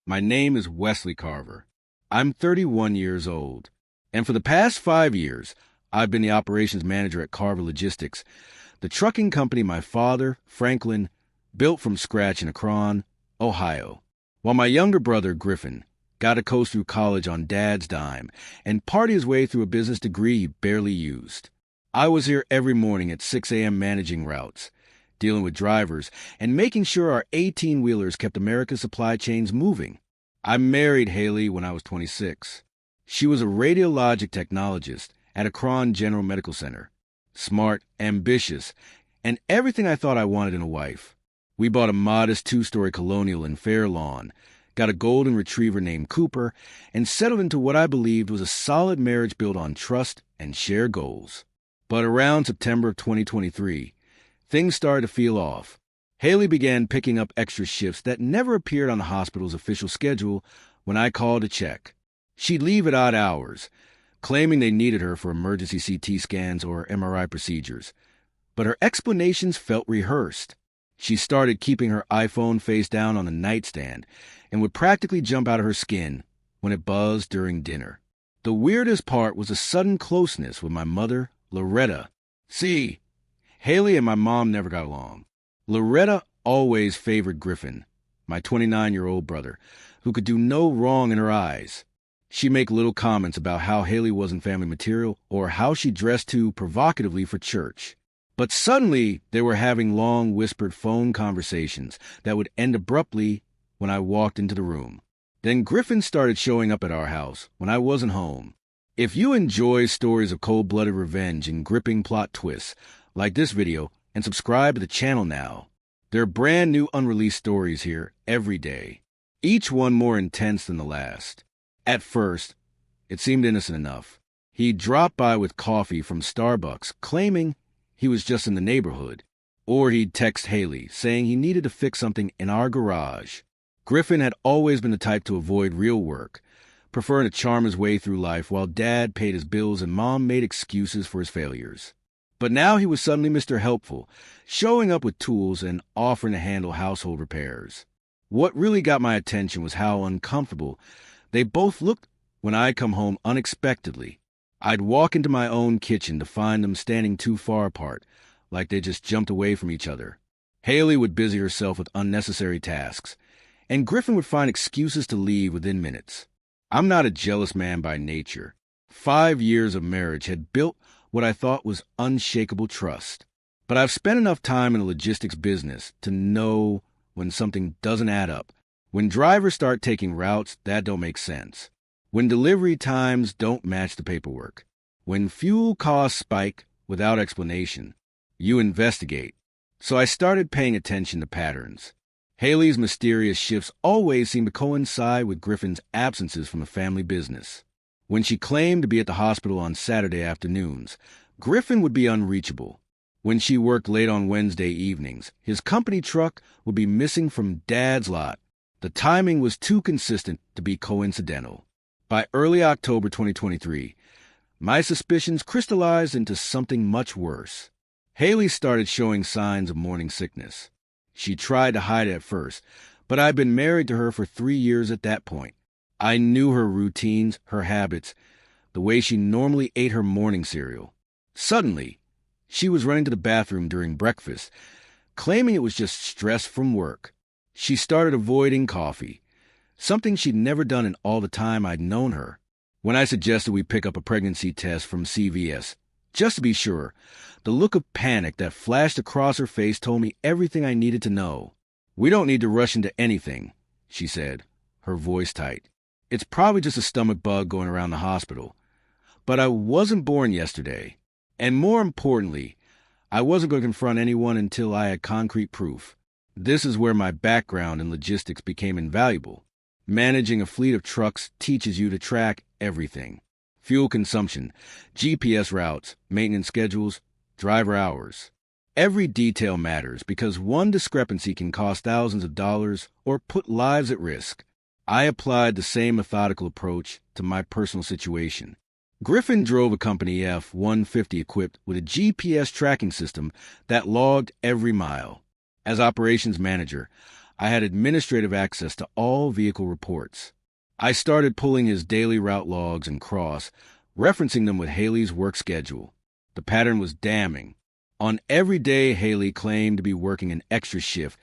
My name is Wesley Carver. I'm 31 years old, and for the past 5 years, I've been the operations manager at Carver Logistics, the trucking company my father, Franklin, built from scratch in Akron, Ohio, while my younger brother, Griffin, got to coast through college on Dad's dime and party his way through a business degree he barely used. I was here every morning at 6 a.m. managing routes, dealing with drivers, and making sure our 18-wheelers kept America's supply chains moving. I married Haley when I was 26. She was a radiologic technologist at Akron General Medical Center. Smart, ambitious, and everything I thought I wanted in a wife. We bought a modest 2-story colonial in Fair Lawn, got a golden retriever named Cooper, and settled into what I believed was a solid marriage built on trust and shared goals. But around September of 2023, things started to feel off. Haley began picking up extra shifts that never appeared on the hospital's official schedule when I called to check. She'd leave at odd hours, claiming they needed her for emergency CT scans or MRI procedures. But her explanations felt rehearsed. She started keeping her iPhone face down on the nightstand and would practically jump out of her skin when it buzzed during dinner. The weirdest part was a sudden closeness with my mother, Loretta. See, Haley and my mom never got along. Loretta always favored Griffin, my 29-year-old brother, who could do no wrong in her eyes. She'd make little comments about how Haley wasn't family material or how she dressed too provocatively for church. But suddenly, they were having long, whispered phone conversations that would end abruptly when I walked into the room. Then Griffin started showing up at our house when I wasn't home. If you enjoy stories of cold-blooded revenge and gripping plot twists, like this video and subscribe to the channel now. There are brand new unreleased stories here every day, each one more intense than the last. At first, it seemed innocent enough. He dropped by with coffee from Starbucks, claiming he was just in the neighborhood. Or he'd text Haley, saying he needed to fix something in our garage. Griffin had always been the type to avoid real work, preferring to charm his way through life while Dad paid his bills and Mom made excuses for his failures. But now he was suddenly Mr. Helpful, showing up with tools and offering to handle household repairs. What really got my attention was how uncomfortable they both looked when I'd come home unexpectedly. I'd walk into my own kitchen to find them standing too far apart, like they just jumped away from each other. Haley would busy herself with unnecessary tasks, and Griffin would find excuses to leave within minutes. I'm not a jealous man by nature. 5 years of marriage had built what I thought was unshakable trust. But I've spent enough time in the logistics business to know when something doesn't add up. When drivers start taking routes that don't make sense. When delivery times don't match the paperwork. When fuel costs spike without explanation. You investigate. So I started paying attention to patterns. Haley's mysterious shifts always seemed to coincide with Griffin's absences from the family business. When she claimed to be at the hospital on Saturday afternoons, Griffin would be unreachable. When she worked late on Wednesday evenings, his company truck would be missing from Dad's lot. The timing was too consistent to be coincidental. By early October 2023, my suspicions crystallized into something much worse. Haley started showing signs of morning sickness. She tried to hide it at first, but I'd been married to her for 3 years at that point. I knew her routines, her habits, the way she normally ate her morning cereal. Suddenly, she was running to the bathroom during breakfast, claiming it was just stress from work. She started avoiding coffee, something she'd never done in all the time I'd known her. When I suggested we pick up a pregnancy test from CVS, just to be sure, the look of panic that flashed across her face told me everything I needed to know. "We don't need to rush into anything," she said, her voice tight. "It's probably just a stomach bug going around the hospital. But I wasn't born yesterday. And more importantly, I wasn't going to confront anyone until I had concrete proof. This is where my background in logistics became invaluable. Managing a fleet of trucks teaches you to track everything. Fuel consumption, GPS routes, maintenance schedules, driver hours. Every detail matters because one discrepancy can cost thousands of dollars or put lives at risk. I applied the same methodical approach to my personal situation. Griffin drove a Company F-150 equipped with a GPS tracking system that logged every mile. As operations manager, I had administrative access to all vehicle reports. I started pulling his daily route logs and referencing them with Haley's work schedule. The pattern was damning. On every day Haley claimed to be working an extra shift,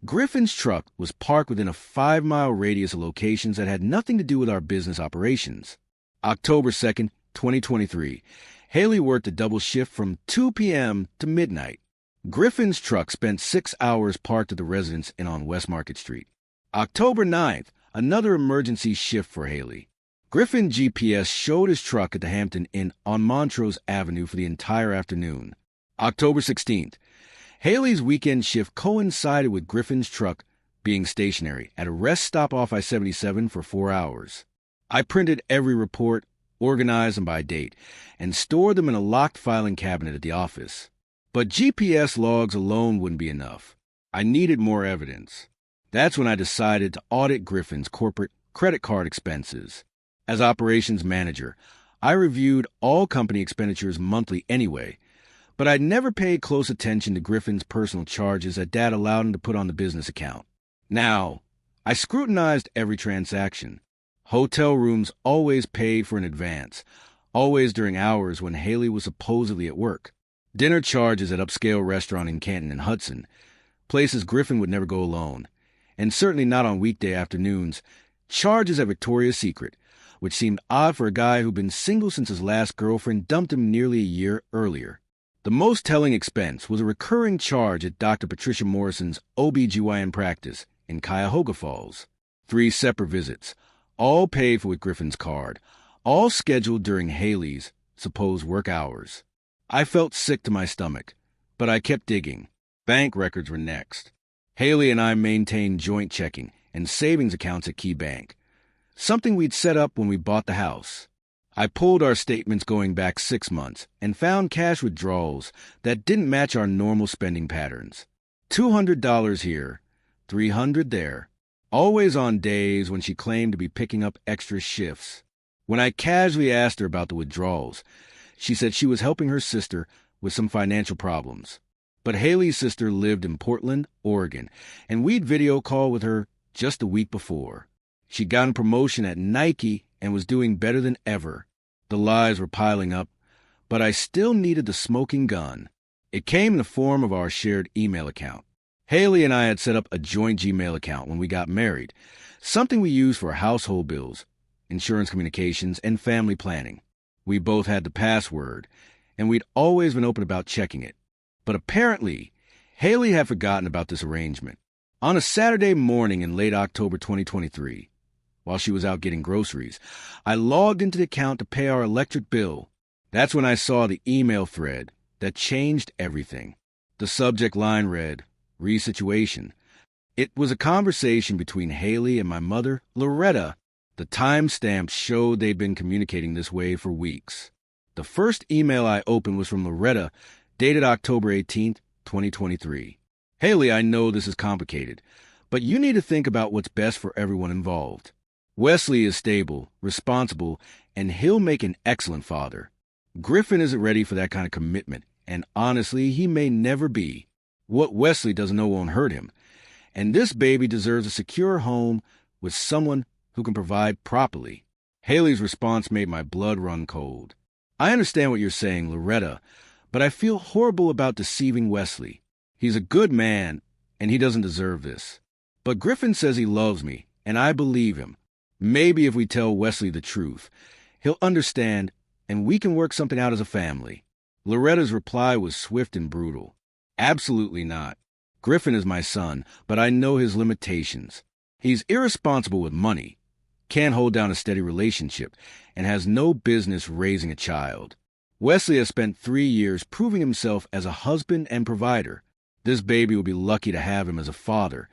Griffin's truck was parked within a 5-mile radius of locations that had nothing to do with our business operations. October 2nd, 2023. Haley worked a double shift from 2 p.m. to midnight. Griffin's truck spent 6 hours parked at the residence Inn on West Market Street. October 9th, another emergency shift for Haley. Griffin GPS showed his truck at the Hampton Inn on Montrose Avenue for the entire afternoon. October 16th, Haley's weekend shift coincided with Griffin's truck being stationary at a rest stop off I-77 for 4 hours. I printed every report, organized them by date, and stored them in a locked filing cabinet at the office. But GPS logs alone wouldn't be enough. I needed more evidence. That's when I decided to audit Griffin's corporate credit card expenses. As operations manager, I reviewed all company expenditures monthly anyway, but I'd never paid close attention to Griffin's personal charges that Dad allowed him to put on the business account. Now, I scrutinized every transaction. Hotel rooms always paid for in advance, always during hours when Haley was supposedly at work. Dinner charges at upscale restaurant in Canton and Hudson, places Griffin would never go alone, and certainly not on weekday afternoons. Charges at Victoria's Secret, which seemed odd for a guy who'd been single since his last girlfriend dumped him nearly a year earlier. The most telling expense was a recurring charge at Dr. Patricia Morrison's OB/GYN practice in Cuyahoga Falls. 3 separate visits, all paid for with Griffin's card, all scheduled during Haley's supposed work hours. I felt sick to my stomach, but I kept digging. Bank records were next. Haley and I maintained joint checking and savings accounts at Key Bank, something we'd set up when we bought the house. I pulled our statements going back 6 months and found cash withdrawals that didn't match our normal spending patterns. $200 here, $300 there, always on days when she claimed to be picking up extra shifts. When I casually asked her about the withdrawals, she said she was helping her sister with some financial problems. But Haley's sister lived in Portland, Oregon, and we'd video call with her just a week before. She'd gotten promotion at Nike and was doing better than ever. The lies were piling up, but I still needed the smoking gun. It came in the form of our shared email account. Haley and I had set up a joint Gmail account when we got married, something we used for household bills, insurance communications, and family planning. We both had the password, and we'd always been open about checking it. But apparently, Haley had forgotten about this arrangement. On a Saturday morning in late October 2023, while she was out getting groceries, I logged into the account to pay our electric bill. That's when I saw the email thread that changed everything. The subject line read, "Resituation." It was a conversation between Haley and my mother, Loretta. The timestamps showed they'd been communicating this way for weeks. The first email I opened was from Loretta, dated October 18th, 2023. "Haley, I know this is complicated, but you need to think about what's best for everyone involved. Wesley is stable, responsible, and he'll make an excellent father. Griffin isn't ready for that kind of commitment, and honestly, he may never be. What Wesley doesn't know won't hurt him, and this baby deserves a secure home with someone who can provide properly." Haley's response made my blood run cold. "I understand what you're saying, Loretta, but I feel horrible about deceiving Wesley. He's a good man, and he doesn't deserve this. But Griffin says he loves me, and I believe him. Maybe if we tell Wesley the truth, he'll understand, and we can work something out as a family." Loretta's reply was swift and brutal. "Absolutely not. Griffin is my son, but I know his limitations. He's irresponsible with money, can't hold down a steady relationship, and has no business raising a child. Wesley has spent 3 years proving himself as a husband and provider. This baby will be lucky to have him as a father,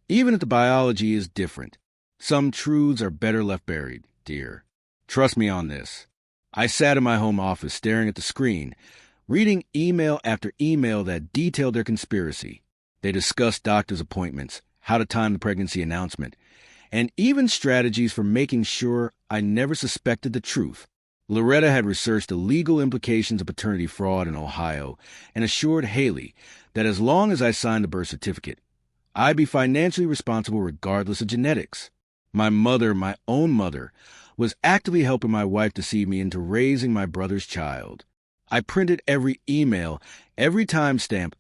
even if the biology is different. Some truths are better left buried, dear. Trust me on this." I sat in my home office staring at the screen, reading email after email that detailed their conspiracy. They discussed doctor's appointments, how to time the pregnancy announcement, and even strategies for making sure I never suspected the truth. Loretta had researched the legal implications of paternity fraud in Ohio and assured Haley that as long as I signed the birth certificate, I'd be financially responsible regardless of genetics. My mother, my own mother, was actively helping my wife deceive me into raising my brother's child. I printed every email, every timestamp,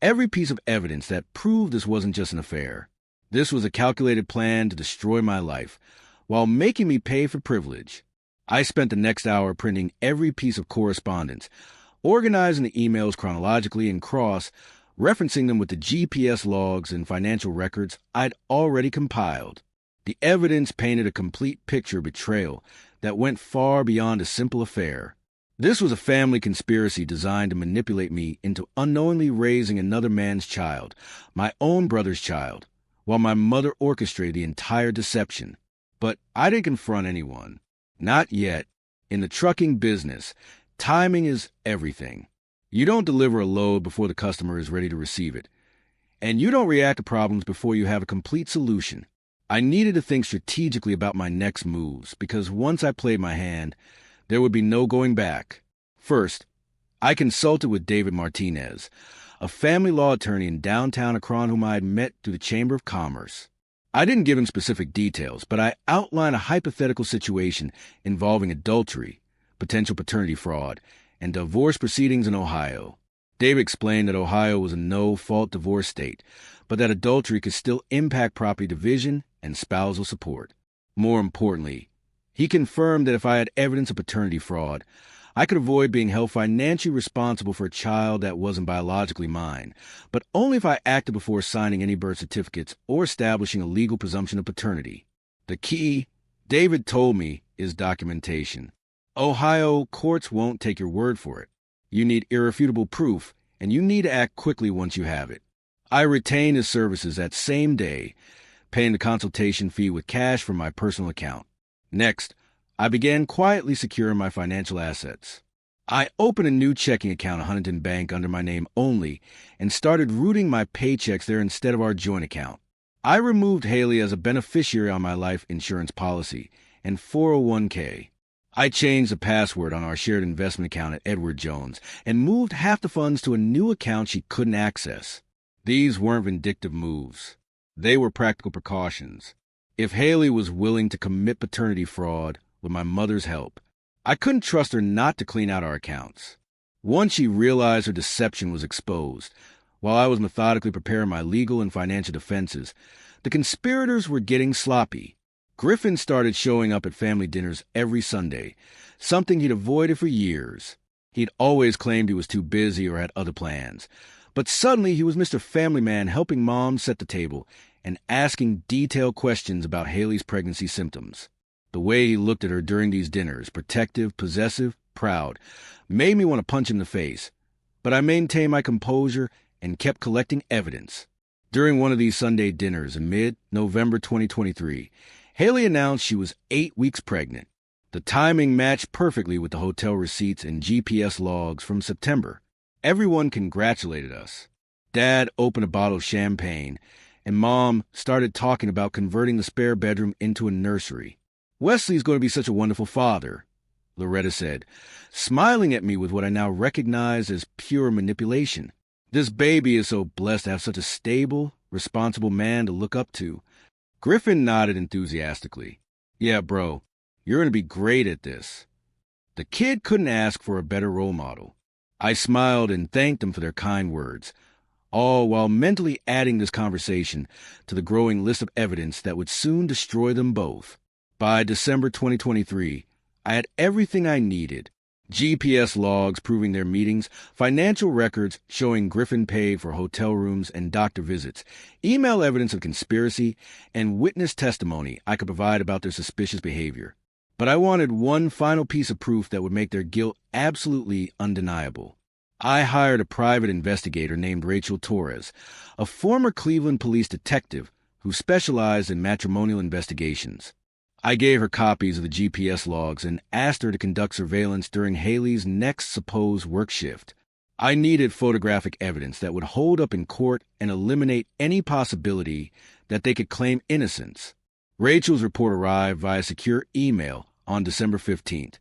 every piece of evidence that proved this wasn't just an affair. This was a calculated plan to destroy my life, while making me pay for privilege. I spent the next hour printing every piece of correspondence, organizing the emails chronologically and referencing them with the GPS logs and financial records I'd already compiled. The evidence painted a complete picture of betrayal that went far beyond a simple affair. This was a family conspiracy designed to manipulate me into unknowingly raising another man's child, my own brother's child, while my mother orchestrated the entire deception. But I didn't confront anyone. Not yet. In the trucking business, timing is everything. You don't deliver a load before the customer is ready to receive it. And you don't react to problems before you have a complete solution. I needed to think strategically about my next moves, because once I played my hand, there would be no going back. First, I consulted with David Martinez, a family law attorney in downtown Akron whom I had met through the Chamber of Commerce. I didn't give him specific details, but I outlined a hypothetical situation involving adultery, potential paternity fraud, and divorce proceedings in Ohio. David explained that Ohio was a no-fault divorce state, but that adultery could still impact property division and spousal support. More importantly, he confirmed that if I had evidence of paternity fraud, I could avoid being held financially responsible for a child that wasn't biologically mine, but only if I acted before signing any birth certificates or establishing a legal presumption of paternity. The key, David told me, is documentation. Ohio courts won't take your word for it. You need irrefutable proof, and you need to act quickly once you have it. I retained his services that same day, paying the consultation fee with cash from my personal account. Next, I began quietly securing my financial assets. I opened a new checking account at Huntington Bank under my name only and started routing my paychecks there instead of our joint account. I removed Haley as a beneficiary on my life insurance policy and 401k. I changed the password on our shared investment account at Edward Jones and moved half the funds to a new account she couldn't access. These weren't vindictive moves. They were practical precautions. If Haley was willing to commit paternity fraud with my mother's help, I couldn't trust her not to clean out our accounts. Once she realized her deception was exposed, while I was methodically preparing my legal and financial defenses, the conspirators were getting sloppy. Griffin started showing up at family dinners every Sunday, something he'd avoided for years. He'd always claimed he was too busy or had other plans. But suddenly he was Mr. Family Man helping Mom set the table and asking detailed questions about Haley's pregnancy symptoms. The way he looked at her during these dinners, protective, possessive, proud, made me want to punch him in the face. But I maintained my composure and kept collecting evidence. During one of these Sunday dinners in mid-November 2023, Haley announced she was 8 weeks pregnant. The timing matched perfectly with the hotel receipts and GPS logs from September. Everyone congratulated us. Dad opened a bottle of champagne, and Mom started talking about converting the spare bedroom into a nursery. "Wesley's going to be such a wonderful father," Loretta said, smiling at me with what I now recognize as pure manipulation. "This baby is so blessed to have such a stable, responsible man to look up to." Griffin nodded enthusiastically. "Yeah, bro, you're going to be great at this." The kid couldn't ask for a better role model. I smiled and thanked them for their kind words, all while mentally adding this conversation to the growing list of evidence that would soon destroy them both. By December 2023, I had everything I needed. GPS logs proving their meetings, financial records showing Griffin paid for hotel rooms and doctor visits, email evidence of conspiracy, and witness testimony I could provide about their suspicious behavior. But I wanted one final piece of proof that would make their guilt absolutely undeniable. I hired a private investigator named Rachel Torres, a former Cleveland police detective who specialized in matrimonial investigations. I gave her copies of the GPS logs and asked her to conduct surveillance during Haley's next supposed work shift. I needed photographic evidence that would hold up in court and eliminate any possibility that they could claim innocence. Rachel's report arrived via secure email on December 15th.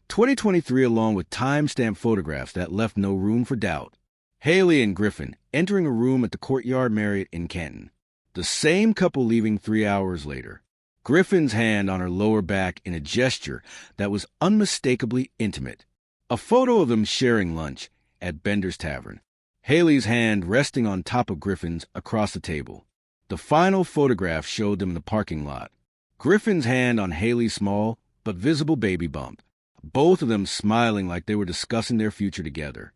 2023, along with time-stamped photographs that left no room for doubt. Haley and Griffin entering a room at the Courtyard Marriott in Canton. The same couple leaving 3 hours later. Griffin's hand on her lower back in a gesture that was unmistakably intimate. A photo of them sharing lunch at Bender's Tavern. Haley's hand resting on top of Griffin's across the table. The final photograph showed them in the parking lot. Griffin's hand on Haley's small but visible baby bump. Both of them smiling like they were discussing their future together.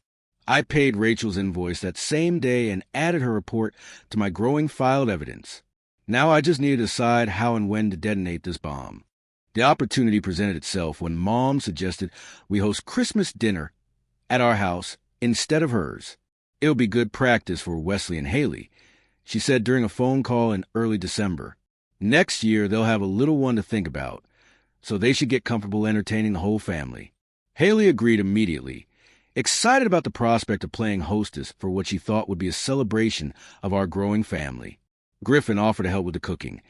I paid Rachel's invoice that same day and added her report to my growing file of evidence. Now I just needed to decide how and when to detonate this bomb. The opportunity presented itself when Mom suggested we host Christmas dinner at our house instead of hers. It'll be good practice for Wesley and Haley, she said during a phone call in early December. Next year they'll have a little one to think about, so they should get comfortable entertaining the whole family. Haley agreed immediately, excited about the prospect of playing hostess for what she thought would be a celebration of our growing family. Griffin offered to help with the cooking,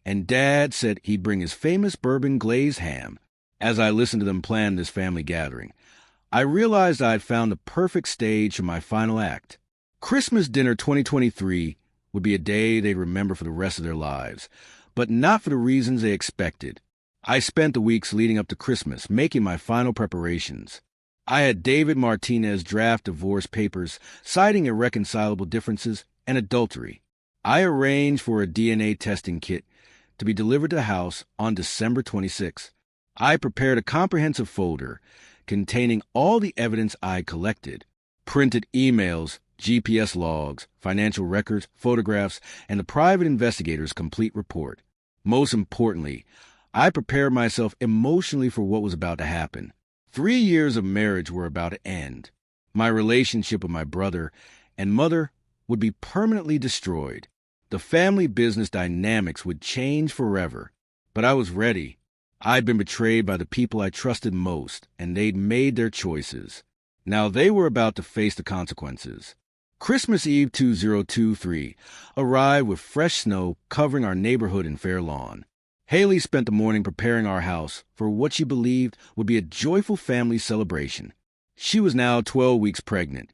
and Dad said he'd bring his famous bourbon glazed ham. As I listened to them plan this family gathering, I realized I had found the perfect stage for my final act. Christmas dinner 2023 would be a day they'd remember for the rest of their lives, but not for the reasons they expected. I spent the weeks leading up to Christmas making my final preparations. I had David Martinez draft divorce papers citing irreconcilable differences and adultery. I arranged for a DNA testing kit to be delivered to the house on December 26th. I prepared a comprehensive folder containing all the evidence I collected, printed emails, GPS logs, financial records, photographs, and the private investigator's complete report. Most importantly, I prepared myself emotionally for what was about to happen. 3 years of marriage were about to end. My relationship with my brother and mother would be permanently destroyed. The family business dynamics would change forever. But I was ready. I'd been betrayed by the people I trusted most, and they'd made their choices. Now they were about to face the consequences. Christmas Eve 2023 arrived with fresh snow covering our neighborhood and fair lawn. Haley spent the morning preparing our house for what she believed would be a joyful family celebration. She was now 12 weeks pregnant,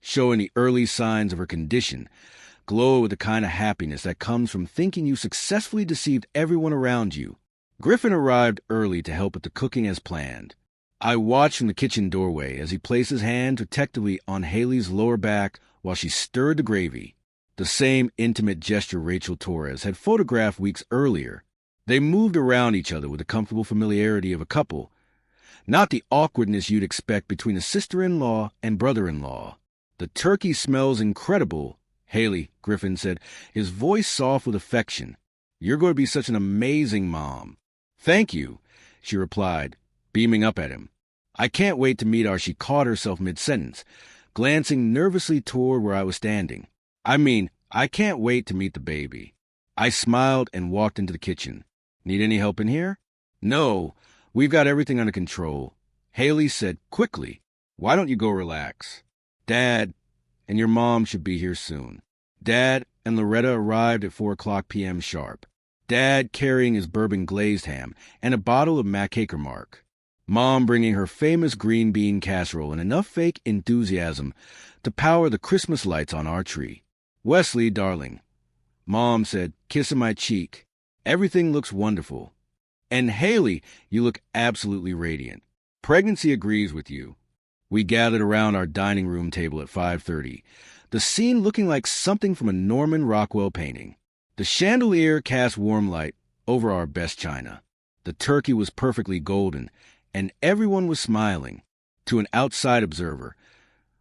showing the early signs of her condition, glow with the kind of happiness that comes from thinking you successfully deceived everyone around you. Griffin arrived early to help with the cooking as planned. I watched from the kitchen doorway as he placed his hand protectively on Haley's lower back while she stirred the gravy, the same intimate gesture Rachel Torres had photographed weeks earlier. They moved around each other with the comfortable familiarity of a couple, not the awkwardness you'd expect between a sister-in-law and brother-in-law. The turkey smells incredible, Haley, Griffin said, his voice soft with affection. You're going to be such an amazing mom. Thank you, she replied, beaming up at him. I can't wait to meet her. She caught herself mid-sentence, glancing nervously toward where I was standing. I can't wait to meet the baby. I smiled and walked into the kitchen. Need any help in here? No, we've got everything under control. Haley said quickly, why don't you go relax? Dad and your mom should be here soon. Dad and Loretta arrived at 4 p.m. sharp. Dad carrying his bourbon glazed ham and a bottle of Macaker Mark. Mom bringing her famous green bean casserole and enough fake enthusiasm to power the Christmas lights on our tree. Wesley, darling, Mom said, kissing my cheek. Everything looks wonderful. And Haley, you look absolutely radiant. Pregnancy agrees with you. We gathered around our dining room table at 5:30, the scene looking like something from a Norman Rockwell painting. The chandelier cast warm light over our best china. The turkey was perfectly golden, and everyone was smiling. To an outside observer,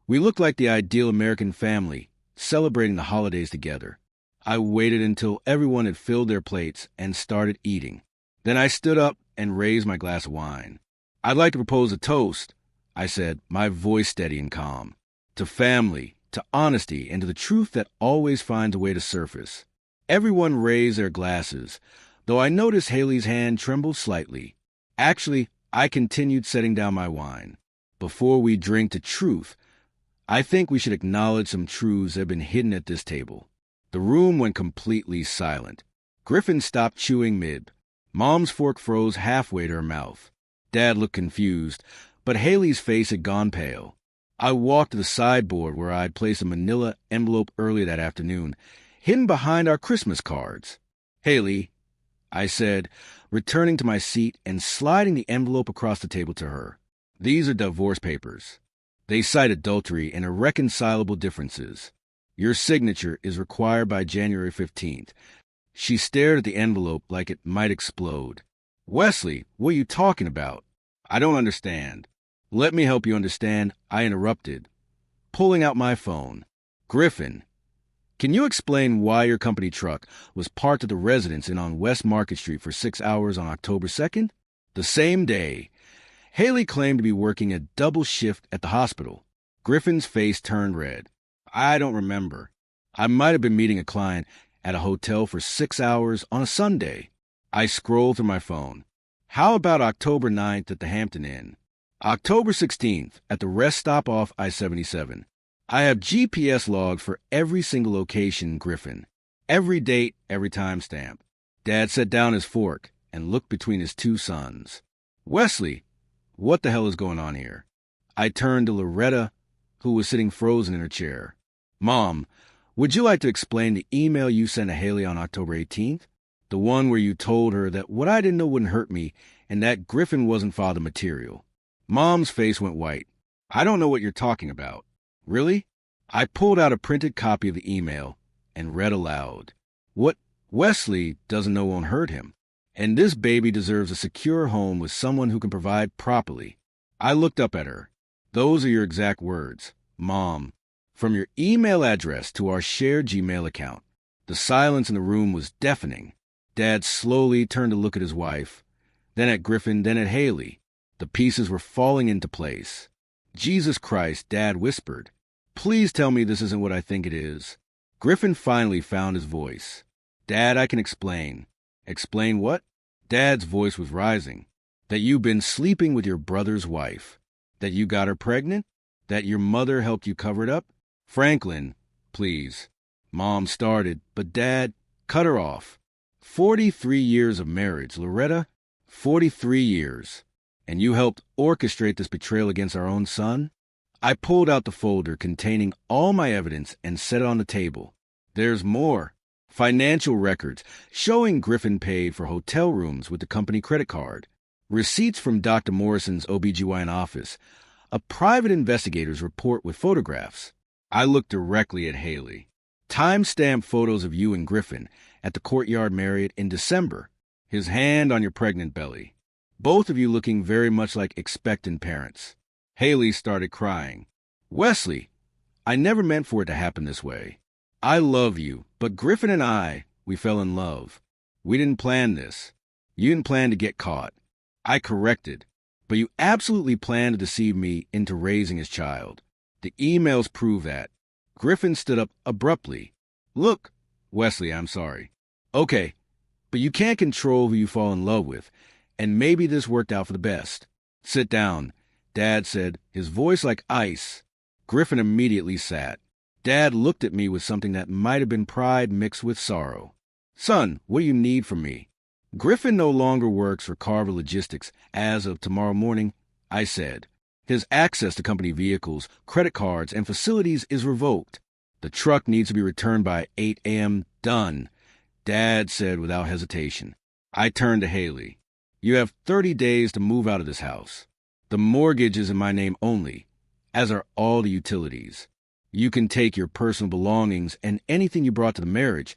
we looked like the ideal American family, celebrating the holidays together. I waited until everyone had filled their plates and started eating. Then I stood up and raised my glass of wine. I'd like to propose a toast, I said, my voice steady and calm. To family, to honesty, and to the truth that always finds a way to surface. Everyone raised their glasses, though I noticed Haley's hand trembled slightly. Actually, I continued setting down my wine. Before we drink to truth, I think we should acknowledge some truths that have been hidden at this table. The room went completely silent. Griffin stopped chewing mid. Mom's fork froze halfway to her mouth. Dad looked confused, but Haley's face had gone pale. I walked to the sideboard where I'd placed a manila envelope earlier that afternoon, hidden behind our Christmas cards. "Haley," I said, returning to my seat and sliding the envelope across the table to her. "These are divorce papers. They cite adultery and irreconcilable differences. Your signature is required by January 15th. She stared at the envelope like it might explode. "Wesley, what are you talking about? I don't understand." "Let me help you understand," I interrupted, pulling out my phone. "Griffin, can you explain why your company truck was parked at the residence and on West Market Street for 6 hours on October 2nd? The same day. Haley claimed to be working a double shift at the hospital." Griffin's face turned red. "I don't remember. I might have been meeting a client at a hotel for 6 hours on a Sunday." I scrolled through my phone. "How about October 9th at the Hampton Inn? October 16th at the rest stop off I-77. I have GPS logs for every single location, Griffin. Every date, every timestamp." Dad set down his fork and looked between his two sons. "Wesley, what the hell is going on here?" I turned to Loretta, who was sitting frozen in her chair. "Mom, would you like to explain the email you sent to Haley on October 18th? The one where you told her that what I didn't know wouldn't hurt me and that Griffin wasn't father material." Mom's face went white. "I don't know what you're talking about." "Really?" I pulled out a printed copy of the email and read aloud. "What Wesley doesn't know won't hurt him. And this baby deserves a secure home with someone who can provide properly." I looked up at her. "Those are your exact words, Mom. From your email address to our shared Gmail account." The silence in the room was deafening. Dad slowly turned to look at his wife, then at Griffin, then at Haley. The pieces were falling into place. "Jesus Christ," Dad whispered. "Please tell me this isn't what I think it is." Griffin finally found his voice. "Dad, I can explain." "Explain what?" Dad's voice was rising. "That you've been sleeping with your brother's wife. That you got her pregnant. That your mother helped you cover it up. Franklin, please." Mom started, but Dad cut her off. 43 years of marriage, Loretta. 43 years. And you helped orchestrate this betrayal against our own son? I pulled out the folder containing all my evidence and set it on the table. There's more. Financial records showing Griffin paid for hotel rooms with the company credit card. Receipts from Dr. Morrison's OBGYN office. A private investigator's report with photographs. I looked directly at Haley. Time-stamped photos of you and Griffin at the Courtyard Marriott in December. His hand on your pregnant belly. Both of you looking very much like expectant parents. Haley started crying. "Wesley, I never meant for it to happen this way. I love you, but Griffin and I, we fell in love. We didn't plan this. You didn't plan to get caught." I corrected. "But you absolutely planned to deceive me into raising his child. The emails prove that." Griffin stood up abruptly. "Look, Wesley, I'm sorry. Okay, but you can't control who you fall in love with, and maybe this worked out for the best. Sit down," Dad said, his voice like ice. Griffin immediately sat. Dad looked at me with something that might have been pride mixed with sorrow. "Son, what do you need from me?" "Griffin no longer works for Carver Logistics as of tomorrow morning," I said. "His access to company vehicles, credit cards, and facilities is revoked. The truck needs to be returned by 8 a.m. Done," Dad said without hesitation. I turned to Haley. "You have 30 days to move out of this house. The mortgage is in my name only, as are all the utilities. You can take your personal belongings and anything you brought to the marriage,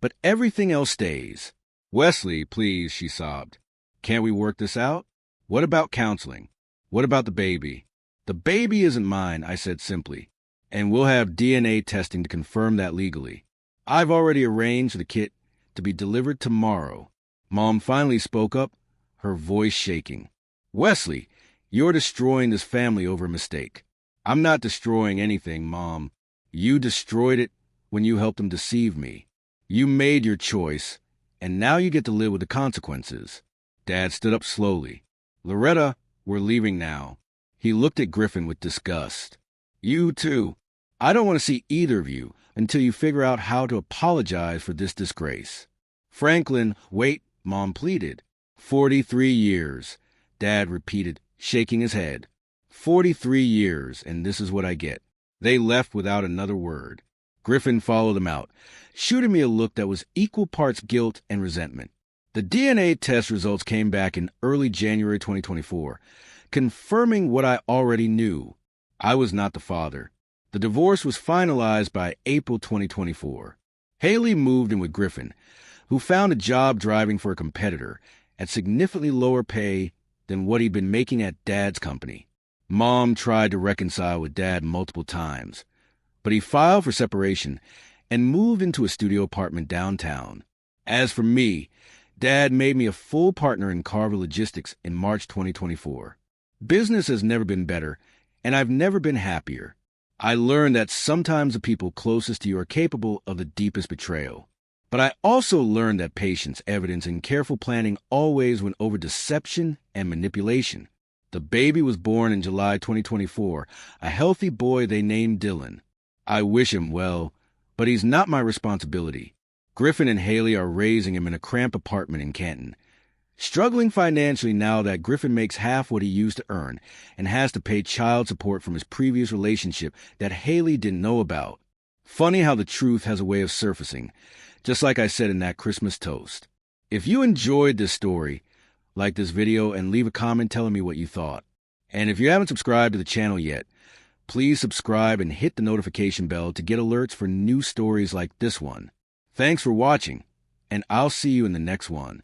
but everything else stays." "Wesley, please," she sobbed. "Can't we work this out? What about counseling? What about the baby?" "The baby isn't mine," I said simply, "and we'll have DNA testing to confirm that legally. I've already arranged for the kit to be delivered tomorrow." Mom finally spoke up, her voice shaking. "Wesley, you're destroying this family over a mistake." "I'm not destroying anything, Mom. You destroyed it when you helped them deceive me. You made your choice, and now you get to live with the consequences." Dad stood up slowly. "Loretta, we're leaving now." He looked at Griffin with disgust. "You too. I don't want to see either of you until you figure out how to apologize for this disgrace." "Franklin, wait," Mom pleaded. 43 years, Dad repeated, shaking his head. 43 years, and this is what I get. They left without another word. Griffin followed them out, shooting me a look that was equal parts guilt and resentment. The DNA test results came back in early January 2024, confirming what I already knew. I was not the father. The divorce was finalized by April 2024. Haley moved in with Griffin, who found a job driving for a competitor at significantly lower pay than what he'd been making at Dad's company. Mom tried to reconcile with Dad multiple times, but he filed for separation and moved into a studio apartment downtown. As for me, Dad made me a full partner in Carver Logistics in March 2024. Business has never been better, and I've never been happier. I learned that sometimes the people closest to you are capable of the deepest betrayal. But I also learned that patience, evidence, and careful planning always win over deception and manipulation. The baby was born in July 2024, a healthy boy they named Dylan. I wish him well, but he's not my responsibility. Griffin and Haley are raising him in a cramped apartment in Canton. Struggling financially now that Griffin makes half what he used to earn and has to pay child support from his previous relationship that Haley didn't know about. Funny how the truth has a way of surfacing, just like I said in that Christmas toast. If you enjoyed this story, like this video and leave a comment telling me what you thought. And if you haven't subscribed to the channel yet, please subscribe and hit the notification bell to get alerts for new stories like this one. Thanks for watching, and I'll see you in the next one.